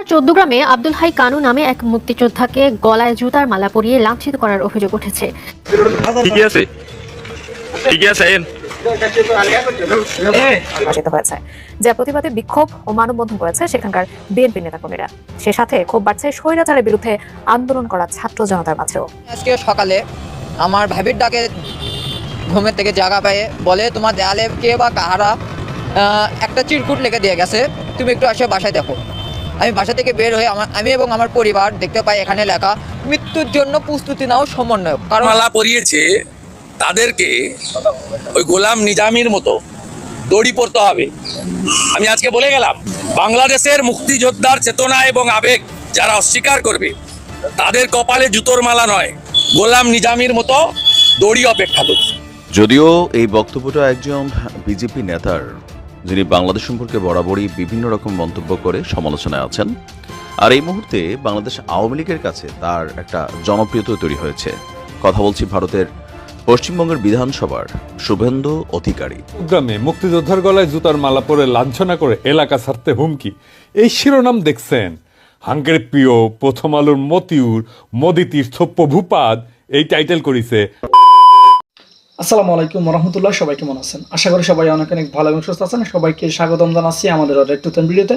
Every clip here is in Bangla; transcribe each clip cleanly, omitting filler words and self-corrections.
চৌদ্দগ্রামে আব্দুল হাই কানু নামে এক মুক্তিযোদ্ধাকে গলায় জুতার মালা পরিয়ে লাঞ্ছিত করার অভিযোগ উঠেছে। যে প্রতিবাদে বিক্ষোভ ও মানববন্ধন করেছে সেখানকার বিএনপি নেতাকর্মীরা, সে সাথে ক্ষোভ বাড়ছে স্বৈরাচারের বিরুদ্ধে আন্দোলন করা ছাত্র জনতার মাঝেও। আজকে সকালে আমার ভাবির ডাকে ঘুমের থেকে জায়গা পেয়ে বলে, তোমার দেয়ালে কে বা কাহারা একটা চিরকুট লিখে দিয়ে গেছে, তুমি একটু আসে বাসায় দেখো। আমি বাসা থেকে বের হয়ে আমি এবং আমার পরিবার দেখতে পাই এখানে লেখা মৃত্যুর জন্য প্রস্তুতি নাও সমন্বয়ক। কারণ মালা পরিয়েছে তাদেরকে ওই গোলাম নিজামীর মতো দড়ি পড়তে হবে। আমি আজকে বলে গেলাম, বাংলাদেশের মুক্তিযোদ্ধার চেতনা এবং আবেগ যারা অস্বীকার করবে তাদের কপালে জুতোর মালা নয়, গোলাম নিজামীর মতো দড়ি অপেক্ষা করছে। যদিও এই বক্তব্যটা একজন বিজেপি নেতার, যিনি বাংলাদেশ সম্পর্কে বরাবরই বিভিন্ন রকম মন্তব্য করে সমালোচনায় আছেন, আর এই মুহূর্তে বাংলাদেশ আওয়ামী লীগের কাছে তার একটা জনপ্রিয়তা তৈরি হয়েছে। কথা বলছি ভারতের পশ্চিমবঙ্গের বিধানসভার শুভেন্দু অধিকারী। চট্টগ্রামে মুক্তিযোদ্ধার গলায় জুতার মালা পরে লাঞ্ছনা করে এলাকা ছাড়তে হুমকি, এই শিরোনাম দেখছেন। হাঙ্গের প্রিয় প্রথম আলোর মতিউর মোদি তীর্থ প্রভুপাদ এই টাইটেল করেছে। আসসালামু আলাইকুম রহমতুল্লাহ, সবাই কেমন আছেন? আশা করি সবাই অনেক অনেক ভালো এবং সুস্থ আছেন। সবাইকে স্বাগতম জানাচ্ছি আমাদের একটু নতুন ভিডিওতে।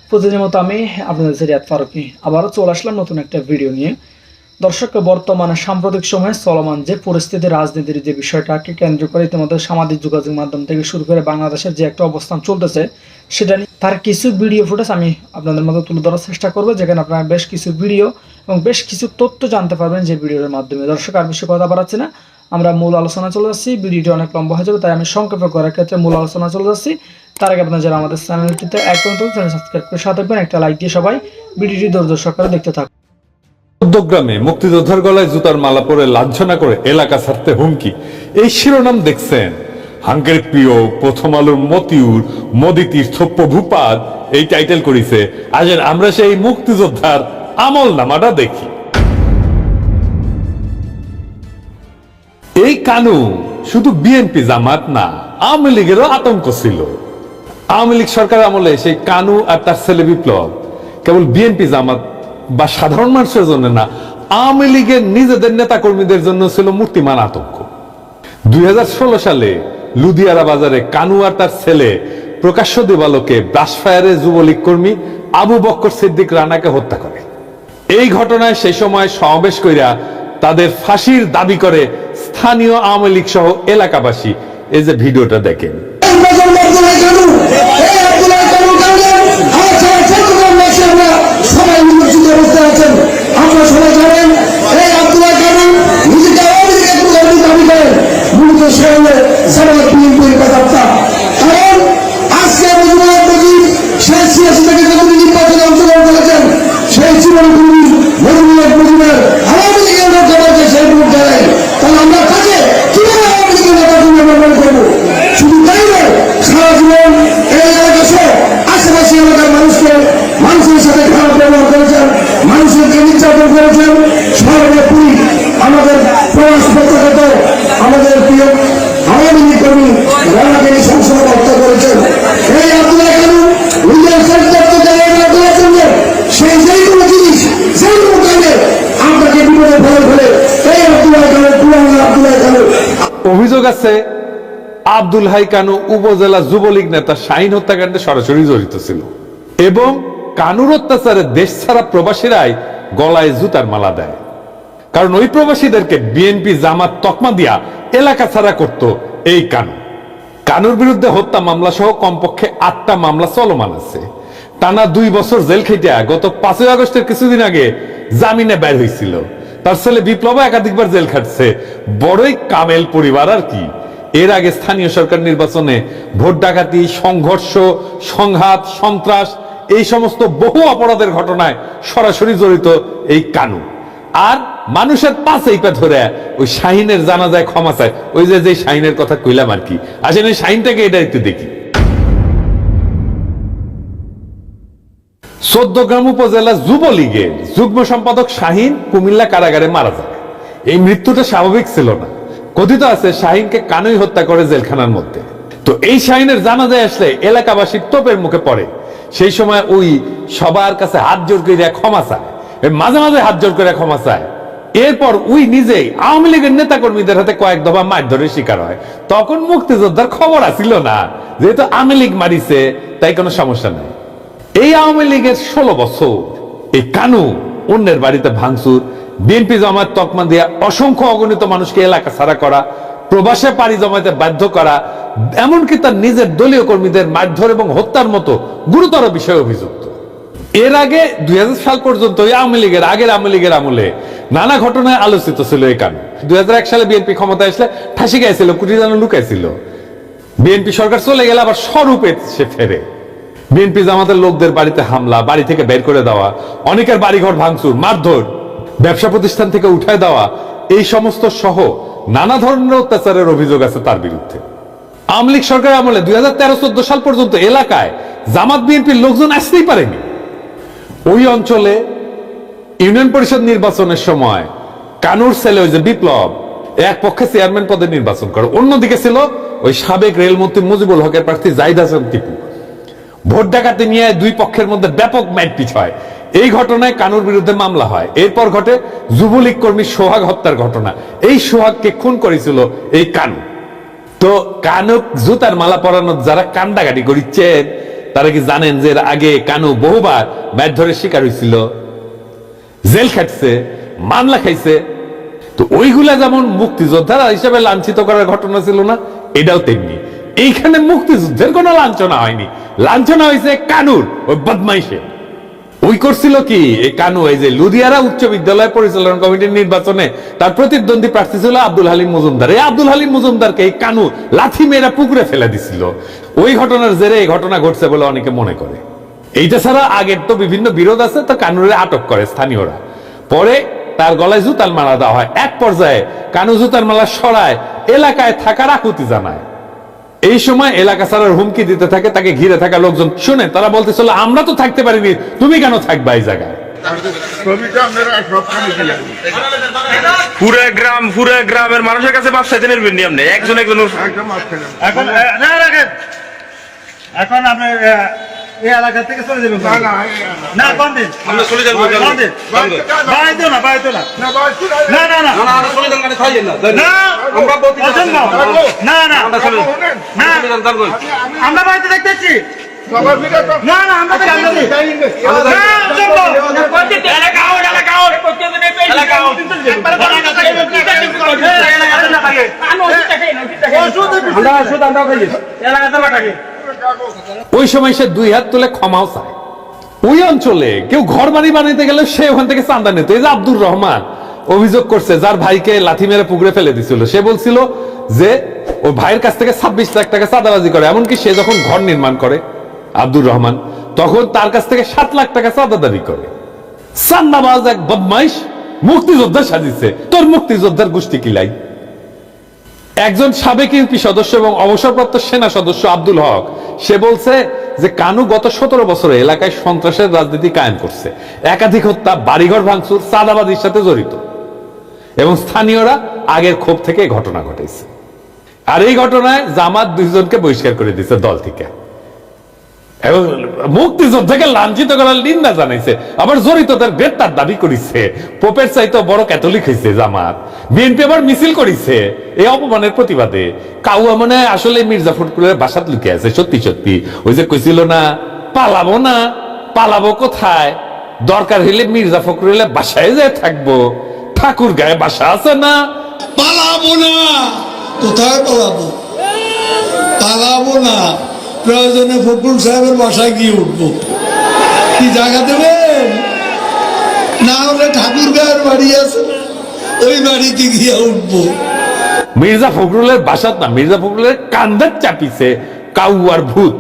প্রতিদিনের মতো আমি আপনাদের রিয়াদ ফারুকি আবারও চলে আসলাম নতুন একটা ভিডিও নিয়ে। দর্শক, বর্তমানে সাম্প্রতিক সময়ে চলমান যে পরিস্থিতি, রাজনীতির যে বিষয়টাকে কেন্দ্র করে ইতিমধ্যে সামাজিক যোগাযোগ মাধ্যম থেকে শুরু করে বাংলাদেশের যে একটা অবস্থান চলতেছে, সেটা নিয়ে তার কিছু ভিডিও ফুটেজ আমি আপনাদের মধ্যে তুলে ধরার চেষ্টা করবো, যেখানে আপনারা বেশ কিছু ভিডিও এবং বেশ কিছু তথ্য জানতে পারবেন যে ভিডিওর মাধ্যমে। দর্শক, আর বেশি কথা বাড়াচ্ছি না, আমরা মূল আলোচনা চলে যাচ্ছি। ভিডিওটি অনেক লম্বা হয়ে যাবে, তাই আমি সংক্ষেপে করার ক্ষেত্রে মূল আলোচনা চলে যাচ্ছি। তার আগে আপনারা যারা আমাদের চ্যানেলটিতে চ্যানেল সাবস্ক্রাইব করে সাথে থাকবেন, একটা লাইক দিয়ে সবাই ভিডিওটি ধৈর্য সহকারে দেখতে থাকুন। চট্টগ্রামে মুক্তিযোদ্ধার গলায় জুতার মালা পরে লাঞ্ছনা করে এলাকা ছাড়তে হুমকি, এই শিরোনাম দেখছেন। হাঙ্গের প্রিয় প্রথম আলোর মতিউর মোদি তীর্থ প্রভুপাদ এই টাইটেল করেছে। আজ আমরা সেই মুক্তিযোদ্ধার আমল নামাটা দেখি। এই কানু শুধু বিএনপি জামাত না, আওয়ামী লীগেরও আতঙ্ক ছিল। আওয়ামী লীগ সরকার আমলে সেই কানু আর তার ছেলে বিপ্লব কেবল বিএনপি জামাত বা সাধারণ মানুষের জন্য না, আওয়ামী লীগের নিজেদের নেতা কর্মীদের জন্য ছিল মূর্তিমান আতঙ্ক। 2016 সালে লুধিয়ারা বাজারে কানু আর তার ছেলে প্রকাশ্য দিবালোকে ব্রাশফায়ারে যুবলীগ কর্মী আবু বক্কর সিদ্দিক রানাকে হত্যা করে। এই ঘটনায় সেই সময় সমাবেশ কইরা তাদের ফাঁসির দাবি করে স্থানীয় আওয়ামী লীগ সহ এলাকাবাসী। এই যে ভিডিওটা দেখেন। অভিযোগ আছে আব্দুল হাই কানু উপজেলা যুবলীগ নেতা শাহিন হত্যাকাণ্ডে সরাসরি জড়িত ছিল এবং কানুর অত্যাচারে দেশ ছাড়া প্রবাসীরাই গলায় জুতার মালা দেয়। কারণ ওই প্রবাসীদেরকে বিএনপি জামাত তকমা দিয়া এলাকা ছাড়া করত এই কানু। কানুর বিরুদ্ধে হত্যা মামলা সহ কমপক্ষে 8টা মামলা চলমান আছে। টানা 2 বছর জেল খেটিয়া গত 5 আগস্টের কিছুদিন আগে জামিনে বের হয়েছিল। তার ছেলে বিপ্লব একাধিকবার জেল খাটছে। বড়ই কামেল পরিবার আর কি। এর আগে স্থানীয় সরকার নির্বাচনে ভোট ডাকাতি, সংঘর্ষ, সংঘাত, সন্ত্রাস এই সমস্ত বহু অপরাধের ঘটনায় সরাসরি জড়িত এই কানু। আর মানুষের পাশেই পা ধরে ওই শাহিনের জানাজায় ক্ষমা চায়। ওই যে শাহিনের কথা কইলাম আর কি। আসলে ওই শাহিনটাকে এটা একটু দেখি। চৌদ্দগ্রাম উপজেলা যুবলীগের যুগ্ম সম্পাদক শাহিন কুমিল্লা কারাগারে মারা যায়। এই মৃত্যুটা স্বাভাবিক ছিল না। কথিত আছে শাহিনকে কানুই হত্যা করে জেলখানার মধ্যে। তো এই শাহিনের জানাজায় আসলে এলাকাবাসী তোপের মুখে পড়ে। সেই সময় ওই সবার কাছে হাত জোর করে ক্ষমা চায়, মাঝে মাঝে হাত জোর করে ক্ষমা চায়। এরপর ওই নিজেই আওয়ামী লীগের নেতা কর্মীদের হাতে কয়েক দফা মারধরের শিকার হয়। তখন মুক্তিযোদ্ধার খবর আসিল না, যেহেতু আওয়ামী লীগ মারিছে তাই কোনো সমস্যা নাই। এই আওয়ামী লীগের 16 বছর এই কানু অন্যের বাড়িতে ভাঙচুর, বিএনপি জামাত তকমা দিয়া অসংখ্য অগণিত মানুষকে এলাকা ছাড়া করা, প্রবাসে পাড়ি জমাতে বাধ্য করা, এমনকি তার নিজের দলীয় কর্মীদের মারধর এবং হত্যার মতো গুরুতর বিষয়ে অভিযুক্ত। এর আগে 2000 সাল পর্যন্ত আওয়ামী লীগের আগের আওয়ামী লীগের আমলে নানা ঘটনায় আলোচিত ছিল এই কানু। 2001 সালে বিএনপি ক্ষমতায় আসলে ফাঁসি গাইছিল, কুটি যেন লুকাইছিল। বিএনপি সরকার চলে গেলে আবার স্বরূপে সে ফেরে। বিএনপি জামাতের লোকদের বাড়িতে হামলা, বাড়ি থেকে বের করে দেওয়া, অনেকের বাড়িঘর ভাঙচুর, মারধর, ব্যবসা প্রতিষ্ঠান থেকে উঠায় দেওয়া, এই সমস্ত সহ নানা ধরনের অত্যাচারের অভিযোগ আছে তার বিরুদ্ধে। আওয়ামী লীগ সরকারের আমলে 2013-14 সাল পর্যন্ত এলাকায় জামাত বিএনপির লোকজন আসতেই পারেনি। ওই অঞ্চলে ইউনিয়ন পরিষদ নির্বাচনের সময় কানুর ছেলে ওই যে বিপ্লব এক পক্ষে চেয়ারম্যান পদে নির্বাচন করে, অন্যদিকে ছিল ওই সাবেক রেলমন্ত্রী মুজিবুল হকের প্রার্থী জাহিদ হাসান টিপু। ভোট ডাকাতি নিয়ে দুই পক্ষের মধ্যে ব্যাপক মারপিট হয়। এই ঘটনায় কানুর বিরুদ্ধে মামলা হয়। এরপর ঘটে যুবলীগ কর্মী সোহাগ হত্যার ঘটনা। এই সোহাগকে খুন করেছিল এই কানু। তো কানু জুতার মালা পরানোর যারা কান্দাকাটি করিচ্ছেন তারা কি জানেন যে এর আগে কানু বহুবার মারধরের শিকার হয়েছিল, জেল খাটছে, মামলা খাইছে। তো ওইগুলা যেমন মুক্তিযোদ্ধারা হিসেবে লাঞ্ছিত করার ঘটনা ছিল না, এটাও তেমনি। এইখানে মুক্তিযুদ্ধের কোনো লাঞ্ছনা হয়নি, লাঞ্ছনা হয়েছে কানুর ওই বদমাইশে। ওই করছিল কি এই কানু, এই যে লুধিয়ারা উচ্চ বিদ্যালয় পরিচালনা কমিটির নির্বাচনে তার প্রতিদ্বন্দ্বী প্রার্থী ছিল আব্দুল হালিম মজুমদার। এই আব্দুল হালিম মজুমদারকে এই কানু লাথি মেয়েরা পুকুরে ফেলে দিছিল। ওই ঘটনার জেরে এই ঘটনা ঘটছে বলে অনেকে মনে করে। এইটা ছাড়া আগের তো বিভিন্ন বিরোধ আছে, তো কানুরে আটক করে স্থানীয়রা। পরে তার গলায় জুতার মালা দেওয়া হয়। এক পর্যায়ে কানু জুতার মালা সরায় এলাকায় থাকার আকুতি জানায়। এই সময় এলাকা ছাড়ার হুমকি দিতে থাকে। তাকে ঘিরে থাকা লোকজন শুনে তারা বলতেছিল, আমরা তো থাকতে পারিনি, তুমি কেন থাকবা এই জায়গায়? পুরো গ্রামের মানুষের কাছে মাপ চাইতে নেবেন নি আপনি, একজন এখন আপনি এই এলাকা থেকে চলে যাবেন না? কোন দিন আমরা চলে যাবো? বাইতো না, বাইতো না, না না না, চলে যান, মানে খাইয়েন না, না আমরা বলতে না না, আমরা চলে না আমরা বাড়িতে দেখতেছি, না না আমরা ওই সময় সে দুই হাত তুলে ক্ষমাও চায়। ওই অঞ্চলে কেউ ঘর বাড়ি বানাইতে গেলে সে ওখান থেকে চাঁদা নিত। এই যে আব্দুর রহমান অভিযোগ করছে, যার ভাইকে লাথি মেরে পুকুরে ফেলে দিছিল, সে বলছিল যে ওই ভাইয়ের কাছ থেকে 26 লাখ টাকা চাঁদাবাজি করে। এমনকি সে যখন ঘর নির্মাণ করে আব্দুর রহমান, তখন তার কাছ থেকে 7 লাখ টাকা চাঁদা দাবি করে। চান্দাবাজ এক বদমাইশ মুক্তিযোদ্ধা সাজিছে। তোর মুক্তিযোদ্ধার গোষ্ঠী কিলাই। একজন সাবেক ইউপি সদস্য এবং অবসরপ্রাপ্ত সেনা সদস্য আব্দুল হক, সে বলছে যে কানু গত 17 বছরে এলাকায় সন্ত্রাসের রাজনীতি কায়েম করছে। একাধিক হত্যা, বাড়িঘর ভাঙচুর, চাঁদাবাজির সাথে জড়িত, এবং স্থানীয়রা আগের ক্ষোভ থেকে ঘটনা ঘটেছে। আর এই ঘটনায় জামাত 2 জনকে বহিষ্কার করে দিয়েছে দল থেকে, এবং মুক্তিযোদ্ধাকে লাঞ্ছিত করার নিন্দা জানাইছে। আবার জড়িতদের গ্রেপ্তার দাবি করেছে। পোপের চাইতে বড় ক্যাথলিক হয়েছে জামাত। বিএনপি আবার মিছিল করেছে এই অপমানের প্রতিবাদে। কাউয়া মনে আসলে মির্জা ফখরুলের বাসাত লুকিয়ে আছে। সত্যি সত্যি ওই যে কইছিল না, পালাবো না, পালাবো কোথায়, দরকার হইলে মির্জা ফখরুলের বাসায় যে থাকবো, ঠাকুর গায়ে বাসা আছে না। পালাবো না, কোথায় পালাবো? পালাবো না, প্রয়োজনে ফখরুল সাহেবের বাসায় গিয়ে উঠবো। কি জায়গা দেবেন? না হলে ঠাকুর গায়ের বাড়ি আছে, ওই বাড়িতে গিয়ে উঠবো। মির্জা ফখরুলের বাসাত না, মির্জা ফখরুলের কান্দার চাপিছে কাউয়ার ভূত।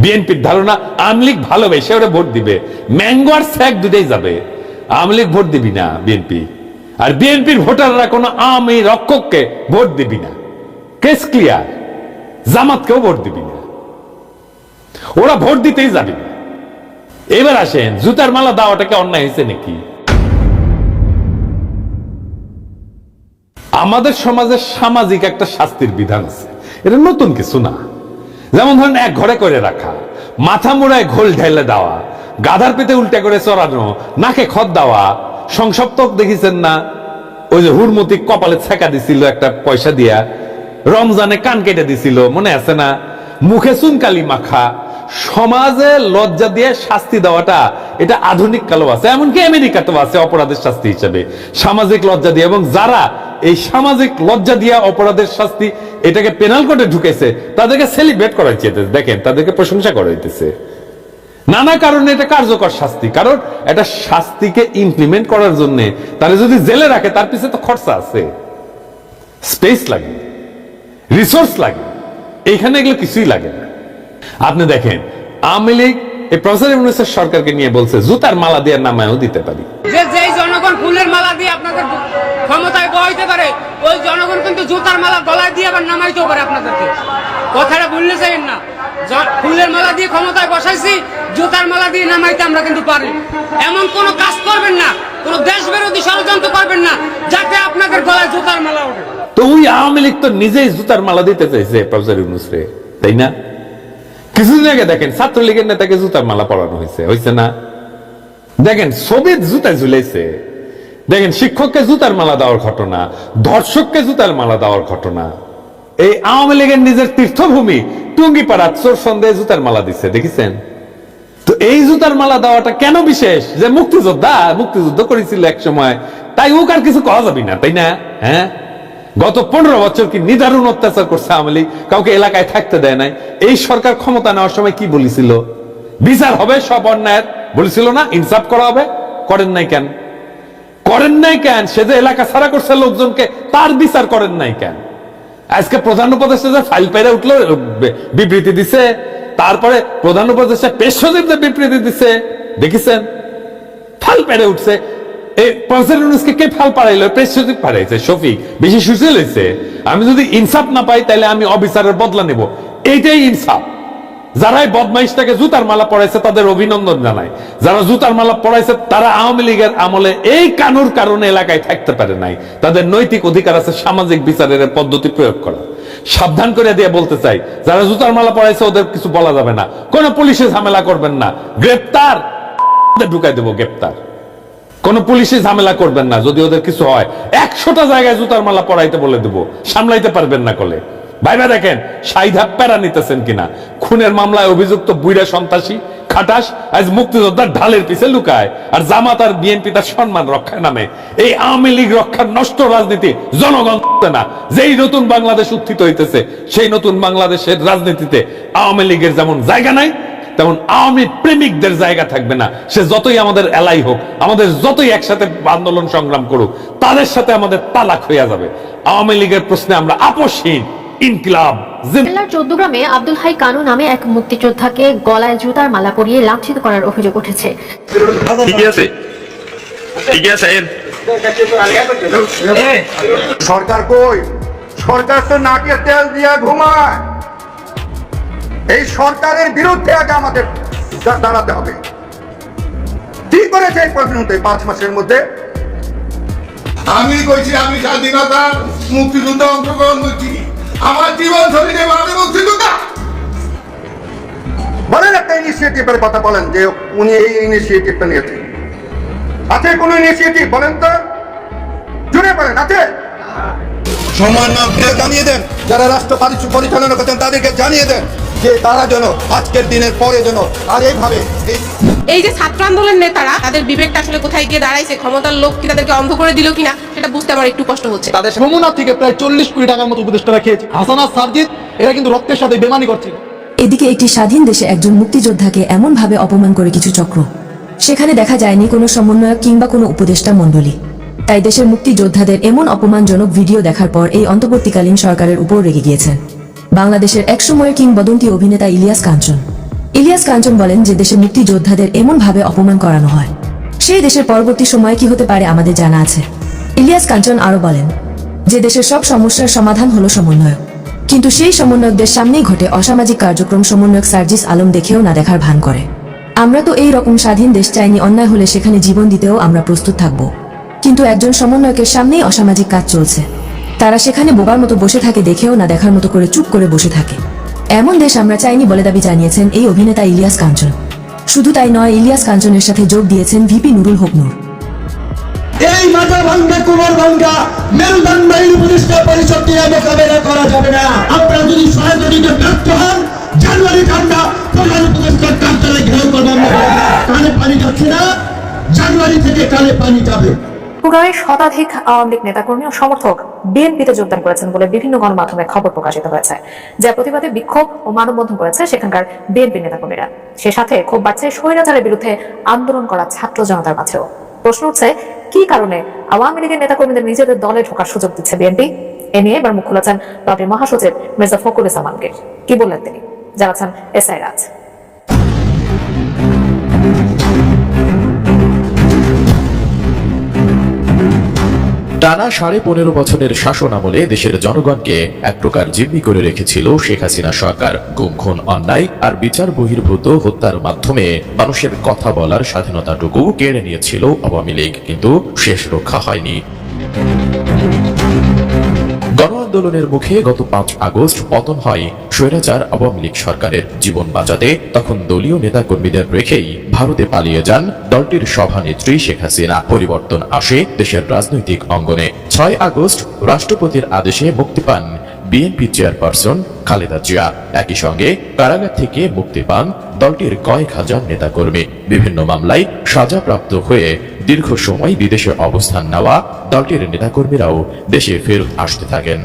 বিএনপির ধারণা আওয়ামী লীগ ভালোবেসে ওরা ভোট দিবে, ম্যাঙ্গো আর স্যাক দুটাই যাবে। আওয়ামী লীগ ভোট দিবি না বিএনপি, আর বিএনপির ভোটাররা কোনো আওয়ামী রক্ষককে ভোট দিবি না। Case clear. জামাতকেও ভোট দিবি না, ওরা ভোট দিতেই যাবি না। এবার আসেন, জুতার মালা দেওয়াটাকে অন্যায় হয়েছে নাকি? আমাদের সমাজে সামাজিক একটা শাস্তির বিধান আছে, এটা নতুন কিছু না। যেমন ধরেন এক ঘরে করে রাখা, মাথা মুড়ায় ঘোল ঢেলে দেওয়া, গাধার পেতে উল্টা করে চড়ানো, নাকে খত দেওয়া, সংসপ্তক দেখেছেন না? ওই যে হুরমতি কপালে ছেঁকা দিছিল একটা পয়সা দিয়া, রমজানে কান কেটে দিছিল, মনে আছে না? মুখে চুনকালি মাখা, সমাজে লজ্জা দিয়ে শাস্তি দেওয়াটা এটা আধুনিক কালেও আছে, এমনকি আমেরিকাতেও আছে অপরাধের শাস্তি হিসেবে সামাজিক লজ্জা দিয়ে। এবং যারা এই সামাজিক লজ্জা দিয়ে অপরাধের শাস্তি এটাকে পেনাল কোডে ঢুকেছে তাদেরকে সেলিব্রেট করা হচ্ছে, দেখেন তাদেরকে প্রশংসা করা হইতেছে। নানা কারণে এটা কার্যকর শাস্তি, কারণ এটা শাস্তিকে ইমপ্লিমেন্ট করার জন্য তারা যদি জেলে রাখে তার পিছনে তো খরচা আছে, স্পেস লাগে, রিসোর্স লাগে, এইখানে এগুলো কিছুই লাগে না। আপনি দেখেন আওয়ামী লীগ এই প্রফেসর ইউনূসের সরকারকে নিয়ে বলছে জুতার মালা দিয়ে নামায়ও দিতে পারি। যেই জনগণ ফুলের মালা দিয়ে আপনাদের ক্ষমতায় বহাইতে পারে, ওই জনগণ কিন্তু জুতার মালা গলায় দিয়ে আবার নামাইতেও পারে আপনাদেরকে। কথাটা ভুললে যাবেন না, ফুলের মালা দিয়ে ক্ষমতায় বসাইছি, জুতার মালা দিয়ে নামাইতে আমরা কিন্তু পারি। এমন কোন কাজ করবেন না, কোন দেশ বিরোধী ষড়যন্ত্র করবেন না যাতে আপনাদের গলায় জুতার মালা ওঠে। তো ওই আওয়ামী লীগ তো নিজেই জুতার মালা দিতে চাইছে প্রফেসর ইউনূসরে, তাই না? কিছুদিন আগে দেখেন ছাত্রলীগের নেতাকে জুতার মালা পরানো হয়েছে না? দেখেন ছবির জুতায় ঝুলেছে, দেখেন শিক্ষককে জুতার মালা দেওয়ার ঘটনা, ধর্ষককে জুতার মালা দেওয়ার ঘটনা। এই আওয়ামী লীগের নিজের তীর্থভূমি টুঙ্গিপাড়া চোর সন্দেহে জুতার মালা দিচ্ছে, দেখেছেন? তো এই জুতার মালা দেওয়াটা কেন বিশেষ? যে মুক্তিযুদ্ধ করেছিল এক সময়, তাই ও আর কিছু কওয়া যাবে না, তাই না? হ্যাঁ, গত 15 বছর কি নিদারুণ অত্যাচার করছে আওয়ামী লীগ, কাউকে এলাকায় থাকতে দেয় নাই। এই সরকার ক্ষমতা নেওয়ার সময় কি বলেছিল? বিচার হবে সব অন্যায়ের, বলেছিল না? ইনসাফ করা হবে, করেন নাই কেন? সে যে এলাকা ছাড়া করছে লোকজনকে, তার বিচার করেন নাই কেন? আজকে প্রধান উপদেষ্টা যে ফাইল পেরে উঠলো বিবৃতি দিছে, তারপরে প্রধান উপদেষ্টা পেশ সচিবদের বিবৃতি দিছে, দেখেছেন? ফাইল পেরে উঠছে। এই প্রফেসর ইউনূসকে কে ফাল পাড়াইলো? প্রেস সচিব পাঠাইছে, শফিক বেশি সুশীল হয়েছে। আমি যদি ইনসাফ না পাই তাহলে আমি অবিচারের বদলা নেব, এইটাই ইনসাফ। যারাই বদমাইশটাকে জুতার মালা পড়াইছে তাদের অভিনন্দন জানাই। যারা জুতার মালা পড়াইছে তারা আওয়ামী লীগের আমলে এই কানুর কারণে এলাকায় থাকতে পারে নাই, তাদের নৈতিক অধিকার আছে সামাজিক বিচারের পদ্ধতি প্রয়োগ করা। সাবধান করে দিয়ে বলতে চাই, যারা জুতার মালা পড়াইছে ওদের কিছু বলা যাবে না, কোন পুলিশে ঝামেলা করবেন না, গ্রেপ্তার ঢুকাই দেবো, গ্রেপ্তার। কোন পুলিশে ঝামেলা করবেন না, যদি ওদের কিছু হয় 100টা জায়গায় জুতার মালা পড়াইতে বলে দেবো, সামলাইতে পারবেন না কলে। ভাইবা দেখেন সাইধাপ প্যারা নিতেছেন কিনা। খুনের মামলায় অভিযুক্ত বুইড়া সন্ত্রাসী খাটাস আজ মুক্তিযোদ্ধার ঢালের পিছে লুকায়, আর জামাত আর বিএনপি তার সম্মান রক্ষায় নামে। এই আওয়ামী লীগ রক্ষার নষ্ট রাজনীতি জনগণ না। যেই নতুন বাংলাদেশ উত্থিত হইতেছে সেই নতুন বাংলাদেশের রাজনীতিতে আওয়ামী লীগের যেমন জায়গা নাই, তেমন আওয়ামী প্রেমিকদের জায়গা থাকবে না। সে যতই আমাদের এলাই হোক, আমাদের যতই একসাথে আন্দোলন সংগ্রাম করুক, তাদের সাথে আমাদের তালাক হইয়া যাবে। আওয়ামী লীগের প্রশ্নে আমরা আপোষহীন। ইনকিলাব। জেলার 14 গ্রামে আব্দুল হাই কানু নামে এক মুক্তিযোদ্ধাকে গলায় জুতার মালা পরিয়ে লাঞ্ছিত করার অভিযোগ উঠেছে। সরকার কই? সরকার তো নাকে তেল দিয়া ঘুমায়। এই সরকারের বিরুদ্ধে আগে আমাদের দাঁড়াতে হবে। কি করেছে এই পর্যন্ত 5 মাসের মধ্যে? আমি কইছি আমি স্বাধীনতা মুক্তিযুদ্ধে অংশগ্রহণ করছি, আমার জীবন শরীরে আমি মুক্তিযোদ্ধা। বলেন একটা ইনিশিয়েটিভের কথা বলেন যে উনি এই ইনিশিয়েটিভটা নিয়েছেন। আছে কোন ইনিশিয়েটিভ বলেন তো, জুড়ে বলেন আছে? সমান জানিয়ে দেন, যারা রাষ্ট্র পরিচালনা করছেন তাদেরকে জানিয়ে দেন যে তারা যেন আজকের দিনের পরে যেন আর এইভাবে এই যে ছাত্র আন্দোলনের নেতারা তাদের বিবেকটা আসলে কোথায় গিয়ে দাঁড়াইছে, ক্ষমতার লোক কি তাদেরকে অন্ধ করে দিল কিনা সেটা বুঝতে আমার একটু কষ্ট হচ্ছে। তাদের যমুনা থেকে প্রায় 40 কোটি টাকার মতো উপদেষ্টারা খেয়েছে। হাসান আর সারজিৎ এরা কিন্তু রক্তের সাথে বেমানি করছিল। এদিকে একটি স্বাধীন দেশে একজন মুক্তিযোদ্ধাকে এমন ভাবে অপমান করে কিছু চক্র, সেখানে দেখা যায়নি কোনো সমন্বয়ক কিংবা কোনো উপদেষ্টা মণ্ডলী। তাই দেশের মুক্তিযোদ্ধাদের এমন অপমানজনক ভিডিও দেখার পর এই অন্তর্বর্তীকালীন সরকারের উপর রেগে গিয়েছেন বাংলাদেশের একসময়ের কিংবদন্তি অভিনেতা ইলিয়াস কাঞ্চন বলেন যে দেশের মুক্তিযোদ্ধাদের এমন ভাবে অপমান করানো হয়, সেই দেশের পরবর্তী সময়ে কি হতে পারে আমাদের জানা আছে। ইলিয়াস কাঞ্চন আরো বলেন যে দেশের সব সমস্যার সমাধান হলো সমন্বয়ক, কিন্তু সেই সমন্বয়কদের সামনেই ঘটে অসামাজিক কার্যক্রম। সমন্বয়ক সার্জিস আলম দেখেও না দেখার ভান করে। আমরা তো এই রকম স্বাধীন দেশ চাইনি, অন্যায় হলে সেখানে জীবন দিতেও আমরা প্রস্তুত থাকব, কিন্তু একজন সমন্বয়কের সামনেই অসামাজিক কাজ চলছে, তারা সেখানে বোবার মতো বসে থাকে, দেখেও না দেখার মতো করে চুপ করে বসে থাকে। এমন দেশ আমরা চাইনি বলে দাবি জানিয়েছেন এই অভিনেতা ইলিয়াস কাঞ্চন। শুধু তাই নয়, ইলিয়াস কাঞ্চনের সাথে যোগ দিয়েছেন ভিপি নুরুল হক নূর। এই মাথা ভাঙ্গা কোমর ভাঙ্গা মেরুদণ্ড উপদেষ্টা পরিষদ দিয়ে মোকাবেলা করা যাবে না। আপনারা যদি সহায়তা দিতে ব্যর্থ হন, জানুয়ারি ঠান্ডা প্রধান উপদেষ্টার কার্যালয়ে ঘেরাও করবেন। কানে পানি যাচ্ছে না, জানুয়ারি থেকে কানে পানি যাবে। পুরায় শতাধিক আওয়ামী লীগ নেতাকর্মী ও সমর্থক বিএনপিতে যোগদান করেছেন বলে বিভিন্ন গণমাধ্যমে খবর প্রকাশিত হয়েছে, যার প্রতিবাদে বিক্ষোভ ও মানববন্ধন করেছে সেখানকার বিএনপি নেতাকর্মীরা। সে সাথে ক্ষোভ বাড়ছে স্বৈরাচারের বিরুদ্ধে আন্দোলন করা ছাত্র জনতার মাঝেও। প্রশ্ন উঠছে, কি কারণে আওয়ামী লীগের নেতাকর্মীদের নিজেদের দলে ঢোকার সুযোগ দিচ্ছে বিএনপি? এ নিয়ে এবার মুখ খুলেছেন দলটির মহাসচিব মির্জা ফখরুল ইসলাম আলমগীর। কি বললেন তিনি, জানাচ্ছেন এসআই রাজ। টানা 15.5 বছরের শাসন আমলে দেশের জনগণকে এক প্রকার জিম্মি করে রেখেছিল শেখ হাসিনা সরকার। গুম, খুন, অন্যায় আর বিচার বহির্ভূত হত্যার মাধ্যমে মানুষের কথা বলার স্বাধীনতাটুকু কেড়ে নিয়েছিল আওয়ামী লীগ, কিন্তু শেষ রক্ষা হয়নি। গণ আন্দোলনের মুখে গত 5 আগস্ট পতন হয় স্বৈরাচার আওয়ামী লীগ সরকারের। জীবন বাঁচাতে তখন দলীয় নেতাকর্মীদের রেখেই ভারতে পালিয়ে যান দলটির সভানেত্রী শেখ হাসিনা। পরিবর্তন আসে দেশের রাজনৈতিক অঙ্গনে। 6 আগস্ট রাষ্ট্রপতির আদেশে মুক্তি পান বিএনপি চেয়ারপারসন খালেদা জিয়া। একই সঙ্গে কারাগার থেকে মুক্তি পান দলটির কয়েক হাজার নেতাকর্মী। বিভিন্ন মামলায় সাজাপ্রাপ্ত হয়ে দীর্ঘ সময় বিদেশে অবস্থান নেওয়া দলটির নেতাকর্মীরাও দেশে ফেরত আসতে থাকেন।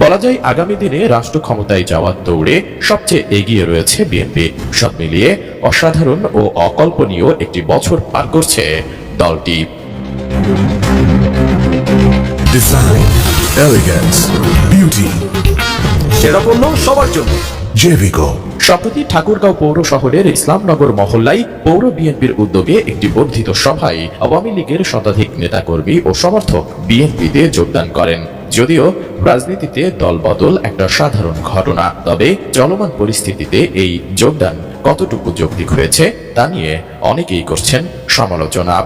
বলা যায়, আগামী দিনে রাষ্ট্র ক্ষমতায় যাওয়ার দৌড়ে সবচেয়ে এগিয়ে রয়েছে বিএনপি। সব মিলিয়ে অসাধারণ ও অকল্পনীয় একটি বছর পার করছে দলটি। ডিজাইন, এলিগেন্স, বিউটি, সেরা পণ্য সবার জন্য জেভিকো। সম্প্রতি ঠাকুরগাঁও পৌর শহরের ইসলামনগর মহল্লায় পৌর বিএনপির উদ্যোগে একটি বর্ধিত সভায় আওয়ামী লীগের শতাধিক নেতাকর্মী ও সমর্থক বিএনপিতে যোগদান করেন। যদিও রাজনীতিতে দলবদল একটা সাধারণ ঘটনা, তবে চলমান পরিস্থিতিতে এই যোগদান কতটুকু যৌক্তিক হয়েছে তা নিয়ে অনেকেই করছেন সমালোচনা।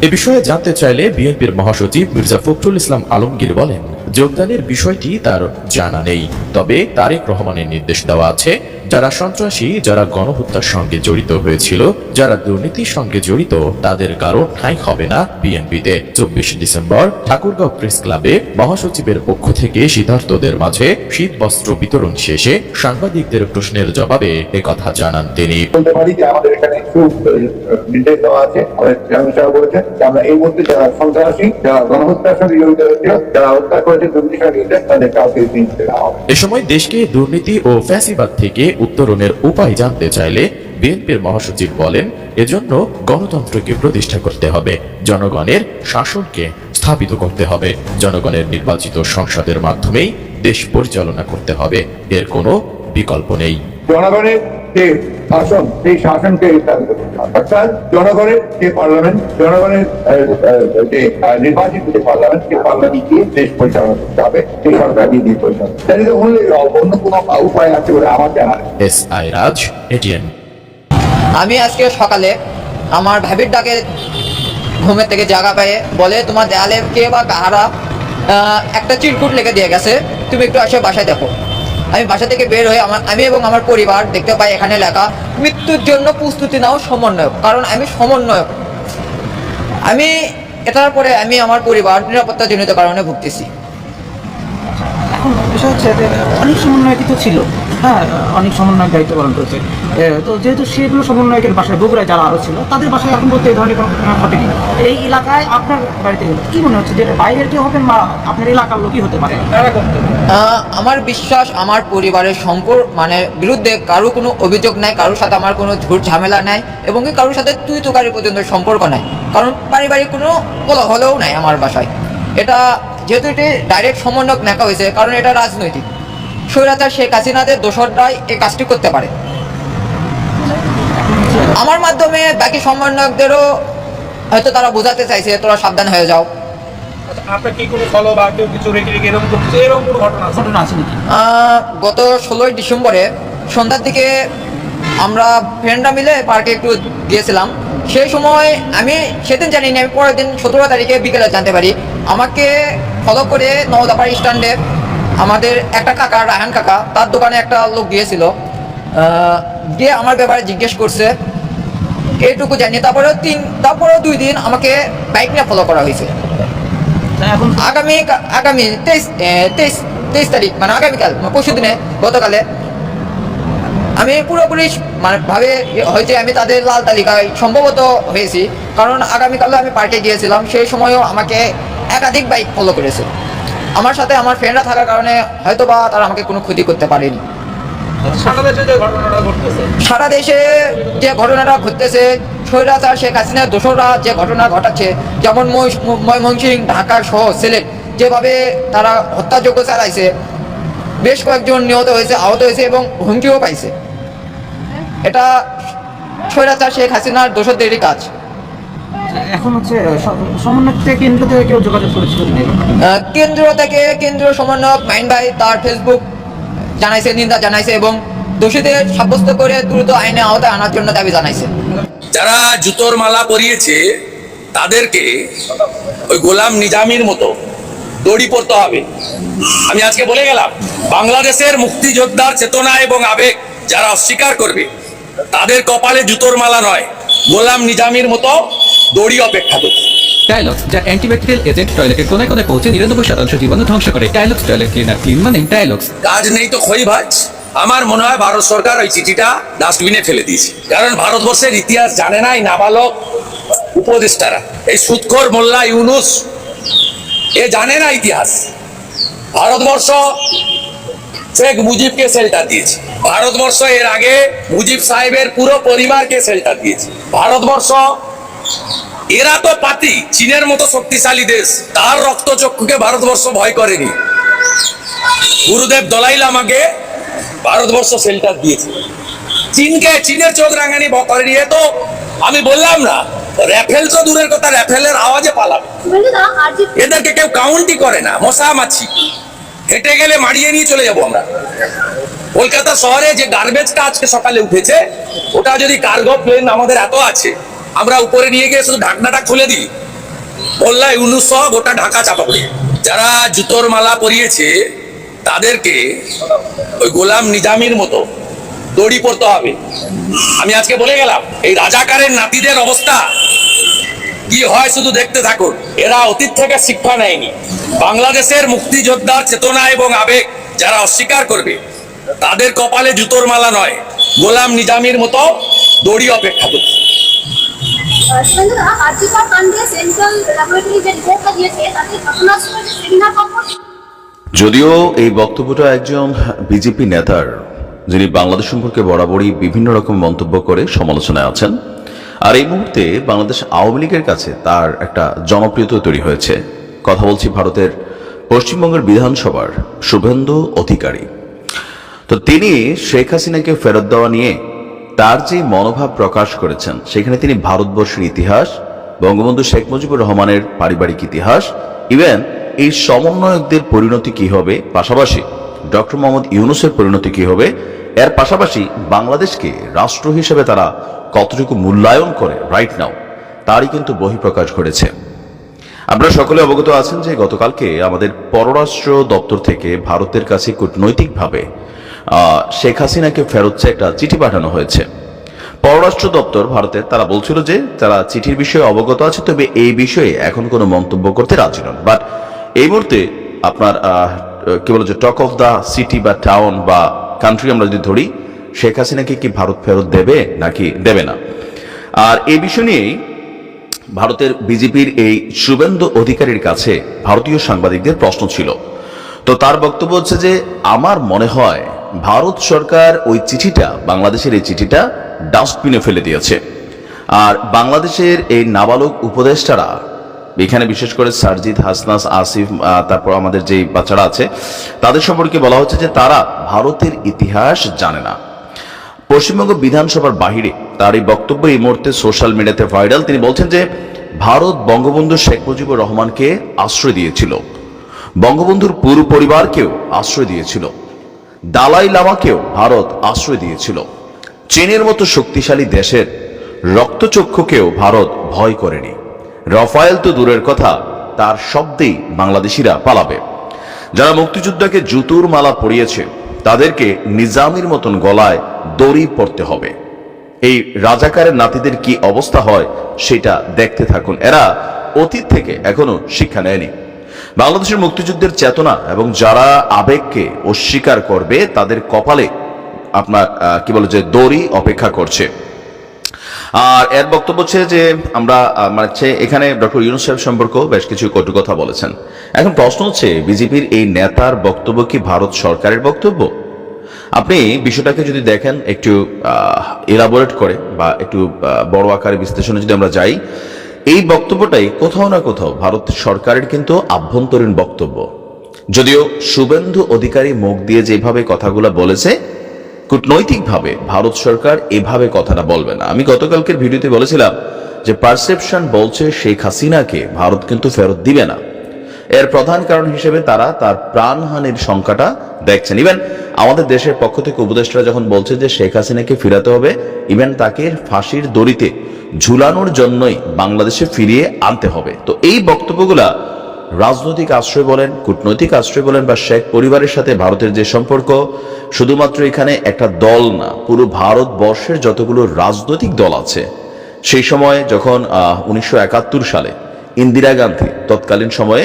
এ বিষয়ে জানতে চাইলে বিএনপির মহাসচিব মির্জা ফখরুল ইসলাম আলমগীর বলেন, যোগদানের বিষয়টি তার জানা নেই, তবে তারেক রহমানের নির্দেশ দেওয়া আছে যারা সন্ত্রাসী, যারা গণহত্যার সঙ্গে জড়িত হয়েছিল, যারা দুর্নীতির সঙ্গে জড়িত, তাদের কারো ঠাঁই হবে না বিএনপিতে। 24 ডিসেম্বর ঠাকুরগাঁও প্রেস ক্লাবে মহাসচিবের পক্ষ থেকে শীতার্তদের মাঝে শীত বস্ত্র বিতরণ শেষে সাংবাদিকদের প্রশ্নের জবাবে একথা জানান তিনি। আমাদের এখানে নির্দেশ দেওয়া আছে, বলেছেন আমরা এই মুহূর্তে যারা সন্ত্রাসী, যারা গণহত্যার সঙ্গে জড়িত হয়েছিল, যারা হত্যা করেছে, দুর্নীতির সঙ্গে জড়িত, তাদের কাউকে এ সময় দেশকে দুর্নীতি ও ফ্যাসিবাদ থেকে উত্তরণের উপায় জানতে চাইলে বিএনপির মহাসচিব বলেন, এজন্য গণতন্ত্রকে প্রতিষ্ঠা করতে হবে, জনগণের শাসনকে স্থাপিত করতে হবে, জনগণের নির্বাচিত সংসদের মাধ্যমেই দেশ পরিচালনা করতে হবে, এর কোনো বিকল্প নেই। জনগণের যে শাসন, সেই শাসনকে স্থাপিত করতে হবে, অর্থাৎ জনগণের যে পার্লামেন্ট, জনগণের যে নির্বাচিত যে পার্লামেন্ট, সেই পার্লামেন্টকে দেশ পরিচালনা করতে হবে, সেই সরকারকে দিয়ে পরিচালনা করতে হবে। অন্য কোনো উপায় আছে বলে আমার জানা নেই। এসআই রাজ, এটিএন। আমি আজকে সকালে আমার ভাবির ডাকে ঘুমের থেকে জায়গা পেয়ে বলে, তোমার দেয়ালে কে বা কাহারা একটা চিরকুট লিখে দিয়ে গেছে, তুমি একটু আসে বাসায় দেখো। আমি বাসা থেকে বের হয়ে আমি এবং আমার পরিবার দেখতে পাই এখানে লেখা, মৃত্যুর জন্য প্রস্তুতি নাও সমন্বয়ক। কারণ আমি সমন্বয়ক, আমি এটার পরে আমি আমার পরিবার নিরাপত্তাজনিত কারণে ভুগতেছি। এখন বিষয় হচ্ছে যে অনেক সমন্বয়কই তো ছিল, হ্যাঁ, অনেক সমন্বয়ক দায়িত্ব পালন করেছে। তো যেহেতু সেগুলো সমন্বয়কের বাসায় বগুড়ায় যারা আরও ছিল, তাদের বাসায় এখন বলতে এই ধরনের কোনো ঘটনা ঘটেনি। এই এলাকায় আপনার বাড়িতে কি মনে হচ্ছে, যে বাইরের কেউ হবেন বা আপনার এলাকার লোকই হতে পারে? আমার বিশ্বাস, আমার পরিবারের মানে বিরুদ্ধে কারো কোনো অভিযোগ নাই, কারোর সাথে আমার কোনো ঝুট ঝামেলা নাই, এবং কারোর সাথে তুই তুকারি পর্যন্ত সম্পর্ক নাই, কারণ পারিবারিক কোনো কোলাহলও নাই আমার বাসায়। এটা যেহেতু এটি ডাইরেক্ট সমন্বয়ক নেওয়া হয়েছে, কারণ এটা রাজনৈতিক। স্বৈরাচার শেখ হাসিনাদের দোসররাই এই কাজটি করতে পারে। আমার মাধ্যমে বাকি সমন্বয়কদেরও হয়তো তারা বোঝাতে চাইছে, তোরা সাবধান হয়ে যাও। গত 16 ডিসেম্বরে সন্ধ্যার দিকে আমরা ফ্রেন্ডরা মিলে পার্কে একটু গিয়েছিলাম। সেই সময় আমি সেদিন জানি না, আমি পরের দিন 17 তারিখে বিকেলে জানতে পারি আমাকে ফলো করে নওদাপাড়ি স্ট্যান্ডে আমাদের একটা কাকা, রায়হান কাকা, তার দোকানে একটা লোক গিয়েছিল, গিয়ে আমার ব্যাপারে জিজ্ঞেস করছে, এইটুকু জানি। তারপরেও 2 দিন আমাকে বাইক নিয়ে ফলো করা হয়েছে। আগামী 23 তারিখ, মানে আগামীকাল, পরশু দিনে, গতকালে আমি পুরোপুরি মানে ভাবে হয়েছে আমি তাদের লাল তালিকায় সম্ভবত হয়েছি, কারণ আগামীকালে আমি পার্কে গিয়েছিলাম, সেই সময়ও আমাকে একাধিক বাইক ফলো করেছে। আমার সাথে আমার ফ্রেন্ডরা থাকার কারণে হয়তোবা তারা আমাকে কোনো ক্ষতি করতে পারেনি। সারা দেশে যে ঘটনাটা ঘটতেছে, স্বৈরাচার শেখ হাসিনার দোসররা যে ঘটনা ঘটাচ্ছে, যেমন ময়মনসিংহ, ঢাকা সহ সিলেট যেভাবে তারা হত্যাযজ্ঞ চালাইছে, বেশ কয়েকজন নিহত হয়েছে, আহত হয়েছে এবং হুমকিও পাইছে। এটা স্বৈরাচার শেখ হাসিনার দোসরদেরই কাজ। এখন হচ্ছে সমন্বয় থেকে কেন্দ্র থেকে কেউ যোগাযোগ করেছিল? কেন্দ্রীয় সমন্বয়ক মাইন ভাই তার ফেসবুক জানাইছে, নিন্দা জানাইছে এবং দোষীদের সাব্যস্ত করে দ্রুত আইনে আওতায় আনার জন্য দাবি জানাইছে। যারা জুতোর মালা পরিয়েছে তাদেরকে ওই গোলাম নিজামীর মতো দড়ি পড়তে হবে। আমি আজকে বলে গেলাম, বাংলাদেশের মুক্তিযোদ্ধার চেতনা এবং আবেগ যারা অস্বীকার করবে তাদের কপালে জুতোর মালা নয়, গোলাম নিজামীর মতো দড়ি অপেক্ষা করছে। টাইলক্স, যা অ্যান্টিব্যাকটেরিয়াল এজেন্ট টয়লেটের কোনায় কোনায় পৌঁছে 99% জীবাণু ধ্বংস করে। টাইলক্স টয়লেট ক্লিনার, ক্লিন মানে টাইলক্স। কাজ নেই তো খই ভাজ। আমার মনে হয় ভারত সরকার ওই চিঠিটা ডাস্টবিনে ফেলে দিয়েছে, কারণ ভারতবর্ষের ইতিহাস জানে না এই নাবালক উপদেষ্টারা। এই সুদখোর মোল্লা ইউনুস এ জানে না ইতিহাস। ভারতবর্ষ শেখ মুজিবকে শেল্টার দিয়েছে, ভারতবর্ষ এর আগে মুজিব সাহেবের পুরো পরিবারকে শেল্টার দিয়েছে। ভারতবর্ষ, এরা তো পাতি, চীনের মতো শক্তিশালী দেশ, তার রক্তচক্ষুকে ভারতবর্ষ ভয় করেনি। গুরুদেব দলাই লামাকে ভারতবর্ষ শেল্টার দিয়েছে, চীনের চোখ রাঙানি করেনি। এ তো আমি বললাম না, রাফেল তো দূরের কথা, রাফেলের আওয়াজে পালাবে। এদেরকে কেউ কাউন্টই করে না, মশা মাছি। হেঁটে গেলে মারিয়ে নিয়ে চলে যাবো আমরা। কলকাতা শহরে যে গার্বেজটা আজকে সকালে উঠেছে, ওটা যদি কার্গো প্লেন আমাদের এত আছে, আমরা উপরে নিয়ে গিয়ে শুধু ঢাকনাটা খুলে দিই, মোল্লা ইউনুস সহ গোটা ঢাকা চাপা পড়ে। যারা জুতোর মালা পরিয়েছে তাদেরকে ওই গোলাম নিজামীর মতো দড়ি পড়তে হবে। আমি আজকে বলে গেলাম, এই রাজাকারের নাতিদের অবস্থা কি হয় শুধু দেখতে থাকুন। এরা অতীত থেকে শিক্ষা নেয়নি। বাংলাদেশের মুক্তিযোদ্ধার চেতনা এবং আবেগ যারা অস্বীকার করবে তাদের কপালে জুতোর মালা নয়, গোলাম নিজামীর মতো দড়ি অপেক্ষা করছে। যদিও এই বক্তব্যটা একজন বিজেপি নেতার, যিনি বাংলাদেশ সম্পর্কে বরাবরই বিভিন্ন রকম মন্তব্য করে সমালোচনায় আছেন, আর এই মুহূর্তে বাংলাদেশ আওয়ামী লীগের কাছে তার একটা জনপ্রিয়তা তৈরি হয়েছে। কথা বলছি ভারতের পশ্চিমবঙ্গের বিধানসভার শুভেন্দু অধিকারী। তো তিনি শেখ হাসিনাকে ফেরত দেওয়া নিয়ে তার যে মনোভাব প্রকাশ করেছেন, সেখানে তিনি ভারতবর্ষের ইতিহাস, বঙ্গবন্ধু শেখ মুজিবুর রহমানের পারিবারিক ইতিহাস, ইভেন এই সমন্বয়কদের পরিণতি কি হবে, পাশাপাশি ডক্টর মোহাম্মদ ইউনূসের পরিণতি কি হবে, এর পাশাপাশি বাংলাদেশকে রাষ্ট্র হিসেবে তারা কতটুকু মূল্যায়ন করে রাইট নাও, তারই কিন্তু বহিঃপ্রকাশ ঘটেছে। আপনারা সকলে অবগত আছেন যে গতকালকে আমাদের পররাষ্ট্র দপ্তর থেকে ভারতের কাছে কূটনৈতিকভাবে শেখ হাসিনাকে ফেরত চেয়ে একটা চিঠি পাঠানো হয়েছে। পররাষ্ট্র দপ্তর ভারতের, তারা বলছিল যে তারা চিঠির বিষয়ে অবগত আছে, তবে এই বিষয়ে এখন কোনো মন্তব্য করতে রাজি নন। বাট এই মুহূর্তে আপনার কি বলে যে টক অফ দ্য সিটি বা টাউন বা কান্ট্রি আমরা যদি ধরি, শেখ হাসিনাকে কি ভারত ফেরত দেবে নাকি দেবে না, আর এই বিষয় নিয়েই ভারতের বিজেপির এই শুভেন্দু অধিকারীর কাছে ভারতীয় সাংবাদিকদের প্রশ্ন ছিল। তো তার বক্তব্য হচ্ছে যে আমার মনে হয় ভারত সরকার ওই চিঠিটা, বাংলাদেশের এই চিঠিটা ডাস্টবিনে ফেলে দিয়েছে। আর বাংলাদেশের এই নাবালক উপদেষ্টারা, এখানে বিশেষ করে সারজিদ, হাসনাস, আসিফ, তারপর আমাদের যে বাচ্চারা আছে, তাদের সম্পর্কে বলা হচ্ছে যে তারা ভারতের ইতিহাস জানে না। পশ্চিমবঙ্গ বিধানসভার বাহিরে তার এই বক্তব্য এই মুহূর্তে সোশ্যাল মিডিয়াতে ভাইরাল। তিনি বলছেন যে ভারত বঙ্গবন্ধু শেখ মুজিবুর রহমানকে আশ্রয় দিয়েছিল, বঙ্গবন্ধুর পুরো পরিবারকেও আশ্রয় দিয়েছিল, দালাই লামাকেও ভারত আশ্রয় দিয়েছিল, চীনের মতো শক্তিশালী দেশের রক্তচক্ষুকেও ভারত ভয় করেনি। রাফায়েল তো দূরের কথা, তার শব্দেই বাংলাদেশিরা পালাবে। যারা মুক্তিযোদ্ধাকে জুতোর মালা পরিয়েছে তাদেরকে নিজামীর মতন গলায় দড়ি পড়তে হবে। এই রাজাকারের নাতিদের কি অবস্থা হয় সেটা দেখতে থাকুন। এরা অতীত থেকে এখনো শিক্ষা নেয়নি। বাংলাদেশের মুক্তিযুদ্ধের চেতনা এবং যারা আবেগকে অস্বীকার করবে তাদের কপালে আপনার কি বলে যে দড়ি অপেক্ষা করছে। আর এর বক্তব্য হচ্ছে যে আমরা মানে এখানে ডক্টর ইউনূস সাহেব সম্পর্কেও বেশ কিছু কটু কথা বলেছেন। এখন প্রশ্ন হচ্ছে, বিজেপির এই নেতার বক্তব্য কি ভারত সরকারের বক্তব্য? আপনি বিষয়টাকে যদি দেখেন একটু এলাবোরেট করে বা একটু বড় আকারে বিশ্লেষণে যদি আমরা যাই, এই বক্তব্যটাই কোথাও না কোথাও ভারত সরকারের কিন্তু আভ্যন্তরীণ বক্তব্য। যদিও শুভেন্দু অধিকারী মুখ দিয়ে যেভাবে কথাগুলো বলেছে, কূটনৈতিকভাবে ভারত সরকার এভাবে কথাটা বলবে না। আমি গতকালকের ভিডিওতে বলেছিলাম যে পারসেপশন বলছে শেখ হাসিনাকে ভারত কিন্তু ফেরত দিবে না। এর প্রধান কারণ হিসেবে তারা তার প্রাণহানির সংখ্যাটা দেখছেন। ইভেন আমাদের দেশের পক্ষ থেকে উপদেষ্টারা যখন বলছে যে শেখ হাসিনাকে ফিরাতে হবে, ইভেন তাকে ফাঁসির দড়িতে ঝুলানোর জন্যই বাংলাদেশে ফিরিয়ে আনতে হবে। তো এই বক্তব্যগুলা রাজনৈতিক আশ্রয় বলেন, কূটনৈতিক আশ্রয় বলেন বা শেখ পরিবারের সাথে ভারতের যে সম্পর্ক, শুধুমাত্র এখানে একটা দল না, পুরো ভারতবর্ষের যতগুলো রাজনৈতিক দল আছে, সেই সময় যখন 1971 সালে ইন্দিরা গান্ধী তৎকালীন সময়ে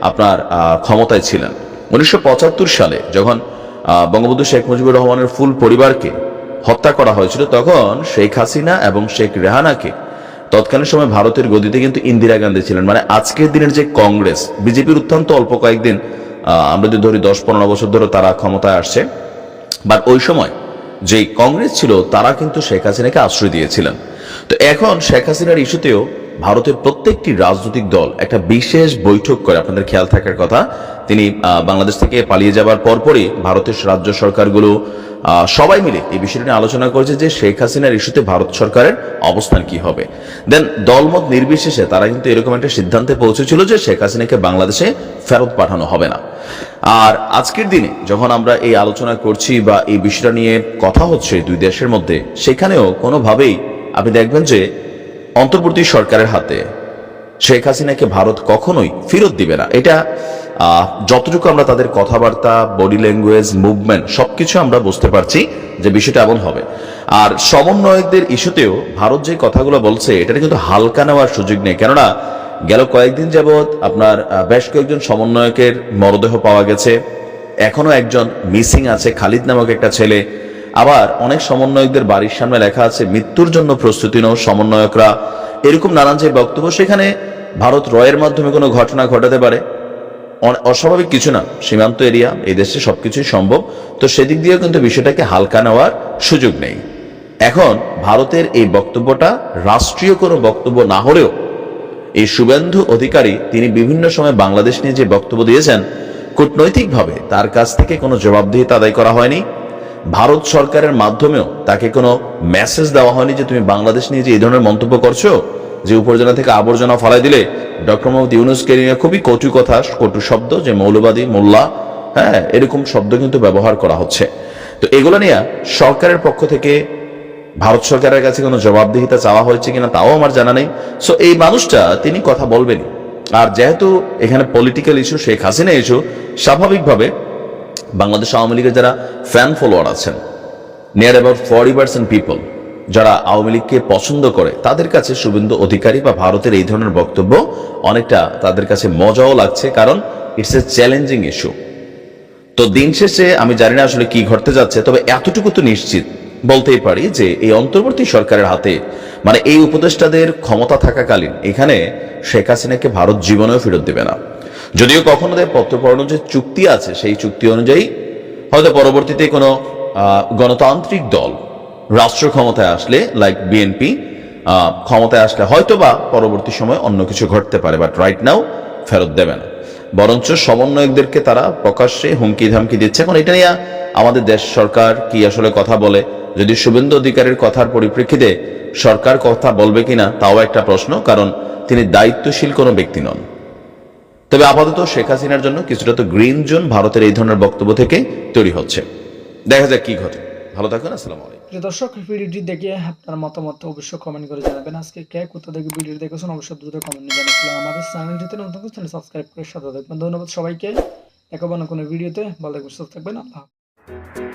আপনার ক্ষমতায় ছিলেন, 1975 সালে যখন বঙ্গবন্ধু শেখ মুজিবুর রহমানের ফুল পরিবারকে হত্যা করা হয়েছিল, তখন শেখ হাসিনা এবং শেখ রেহানাকে তৎকালীন সময় ভারতের গদিতে কিন্তু ইন্দিরা গান্ধী ছিলেন। মানে আজকের দিনের যে কংগ্রেস, বিজেপির অত্যন্ত অল্প কয়েকদিন, আমরা যদি ধরি 10-15 বছর ধরে তারা ক্ষমতায় আসছে, বাট ওই সময় যে কংগ্রেস ছিল তারা কিন্তু শেখ হাসিনাকে আশ্রয় দিয়েছিলেন। তো এখন শেখ হাসিনার ইস্যুতেও ভারতের প্রত্যেকটি রাজনৈতিক দল একটা বিশেষ বৈঠক করে, আপনাদের খেয়াল থাকার কথা, তিনি বাংলাদেশ থেকে পালিয়ে যাবার পরপরই ভারতের রাজ্য সরকারগুলো সবাই মিলে এই বিষয়টি নিয়ে আলোচনা করেছে যে শেখ হাসিনার ইস্যুতে ভারত সরকারের অবস্থান কি হবে। দেন দলমত নির্বিশেষে তারা কিন্তু এরকম একটা সিদ্ধান্তে পৌঁছেছিল যে শেখ হাসিনাকে বাংলাদেশে ফেরত পাঠানো হবে না। আর আজকের দিনে যখন আমরা এই আলোচনা করছি বা এই বিষয়টা নিয়ে কথা হচ্ছে দুই দেশের মধ্যে, সেখানেও কোনোভাবেই আপনি দেখবেন যে অন্তর্বর্তী সরকারের হাতে শেখ হাসিনাকে ভারত কখনোই ফেরত দিবে না। এটা যতটুকু আমরা তাদের কথাবার্তা, বডি ল্যাঙ্গুয়েজ, মুভমেন্ট সবকিছু আমরা বুঝতে পারছি যে বিষয়টা এমন হবে। আর সমন্বয়কদের ইস্যুতেও ভারত যে কথাগুলো বলছে এটা কিন্তু হালকা নেওয়ার সুযোগ নেই। কেননা গেল কয়েকদিন যাবৎ আপনার বেশ কয়েকজন সমন্বয়কের মরদেহ পাওয়া গেছে, এখনো একজন মিসিং আছে, খালিদ নামক একটা ছেলে। আবার অনেক সমন্বয়কদের বাড়ির সামনে লেখা আছে মৃত্যুর জন্য প্রস্তুতি নাও সমন্বয়করা। এরকম নানান যে বক্তব্য, সেখানে ভারত রয়ের মাধ্যমে কোনো ঘটনা ঘটাতে পারে, অস্বাভাবিক কিছু না, সীমান্ত এরিয়া, এই দেশে সবকিছুই সম্ভব। তো সেদিক দিয়েও কিন্তু বিষয়টাকে হালকা নেওয়ার সুযোগ নেই। এখন ভারতের এই বক্তব্যটা রাষ্ট্রীয় কোনো বক্তব্য না হলেও এই শুভেন্দু অধিকারী তিনি বিভিন্ন সময় বাংলাদেশ নিয়ে যে বক্তব্য দিয়েছেন, কূটনৈতিকভাবে তার কাছ থেকে কোনো জবাবদিহিতা আদায় করা হয়নি। ভারত সরকারের মাধ্যমেও তাকে কোনো মেসেজ দেওয়া হয়নি যে তুমি বাংলাদেশ নিয়ে যে এই ধরনের মন্তব্য করছো, যে উপরজনা থেকে আবর্জনা ফলাই দিলে। ডক্টর মোহাম্মদ ইউনূসকে নিয়ে খুবই কটু কথা, কটু শব্দ, যে মৌলবাদী, মোল্লা, হ্যাঁ, এরকম শব্দ কিন্তু ব্যবহার করা হচ্ছে। তো এগুলো নিয়ে সরকারের পক্ষ থেকে ভারত সরকারের কাছে কোনো জবাবদিহিতা চাওয়া হয়েছে কিনা তাও আমার জানা নেই। সো এই মানুষটা তিনি কথা বলবেনই। আর যেহেতু এখানে political issue, Sheikh Hasina issue, স্বাভাবিকভাবে বাংলাদেশ আওয়ামী লীগের যারা ফ্যান ফলোয়ার আছেন, নিয়ার অ্যাবাউট 40% পিপল যারা আওয়ামী লীগকে পছন্দ করে, তাদের কাছে শুভেন্দু অধিকারী বা ভারতের এই ধরনের বক্তব্য অনেকটা তাদের কাছে মজাও লাগছে, কারণ ইটস এ চ্যালেঞ্জিং ইস্যু। তো দিন শেষে আমি জানি না আসলে কি ঘটতে যাচ্ছে, তবে এতটুকু তো নিশ্চিত বলতেই পারি যে এই অন্তর্বর্তী সরকারের হাতে, মানে এই উপদেষ্টাদের ক্ষমতা থাকাকালীন এখানে শেখ হাসিনাকে ভারত জীবনেও ফেরত দেবে না। যদিও কখনো পত্রপর্ণ যে চুক্তি আছে, সেই চুক্তি অনুযায়ী হয়তো পরবর্তীতে কোনো গণতান্ত্রিক দল রাষ্ট্র ক্ষমতায় আসলে, লাইক বিএনপি ক্ষমতায় আসলে হয়তো বা পরবর্তী সময় অন্য কিছু ঘটতে পারে, বাট রাইট নাও ফেরত দেবে না। বরঞ্চ সমন্বয়কদেরকে তারা প্রকাশ্যে হুমকি ধামকি দিচ্ছে। এখন এটা নিয়ে আমাদের দেশ সরকার কি আসলে কথা বলে, যদি শুভেন্দু অধিকারীর কথার পরিপ্রেক্ষিতে সরকার কথা বলবে কিনা তাও একটা প্রশ্ন, কারণ তিনি দায়িত্বশীল কোনো ব্যক্তি নন। তবে আপাতত শেখ হাসিনার জন্য কিছুটা তো গ্রিন জোন ভারতের এই ধরনের বক্তব্য থেকে তৈরি হচ্ছে। দেখা যাক কি ঘটে। ভালো থাকুন, আসসালামু আলাইকুম। প্রিয় দর্শক, ভিডিওটি দেখে আপনার মতামত অবশ্যই কমেন্ট করে জানাবেন। আজকে কে কোথা থেকে ভিডিওটি দেখেছেন অবশ্যই দ্রুত কমেন্ট জানাবেন। আমাদের চ্যানেলটিতে নতুন চ্যানেল সাবস্ক্রাইব করে সাথে থাকবেন। ধন্যবাদ সবাইকে। দেখাবো না কোনো ভিডিওতে, ভালো থাকবেন, সুস্থ থাকবেন। আল্লাহ হাফেজ।